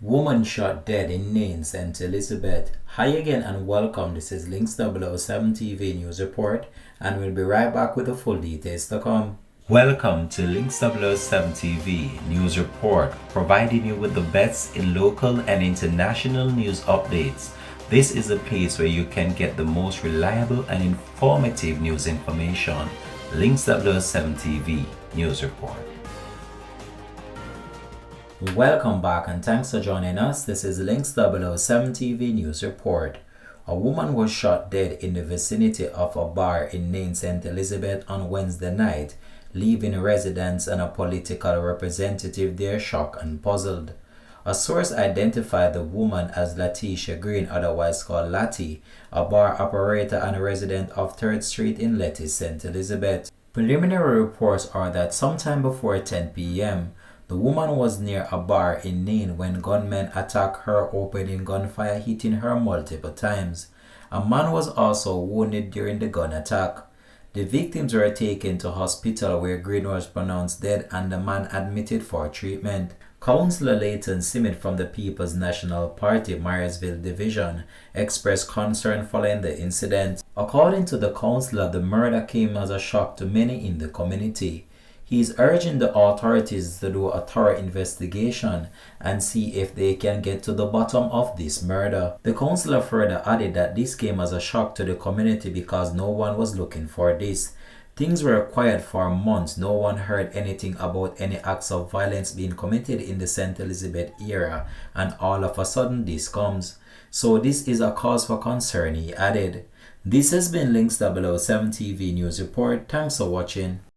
Woman shot dead in Nain, St. Elizabeth. Hi again and welcome. This is Links 007 TV News Report, and we'll be right back with the full details to come. Welcome to Links 007 TV News Report, providing you with the best in local and international news updates. This is a place where you can get the most reliable and informative news information. Links 007 TV News Report. Welcome back and thanks for joining us. This is Links 007 TV News Report. A woman was shot dead in the vicinity of a bar in Nain, St. Elizabeth on Wednesday night, leaving residents and a political representative there shocked and puzzled. A source identified the woman as Letitia Green, otherwise called Lati, a bar operator and a resident of 3rd Street in Lettice, St. Elizabeth. Preliminary reports are that sometime before 10 p.m., the woman was near a bar in Nain when gunmen attacked her, opening gunfire, hitting her multiple times. A man was also wounded during the gun attack. The victims were taken to hospital where Green was pronounced dead and the man admitted for treatment. Councillor Leighton Simit from the People's National Party Marysville Division expressed concern following the incident. According to the councillor, the murder came as a shock to many in the community. He is urging the authorities to do a thorough investigation and see if they can get to the bottom of this murder. The councillor further added that this came as a shock to the community because no one was looking for this. Things were quiet for months. No one heard anything about any acts of violence being committed in the St. Elizabeth area, and all of a sudden this comes. So this is a cause for concern, he added. This has been Links 007 TV News Report. Thanks for watching.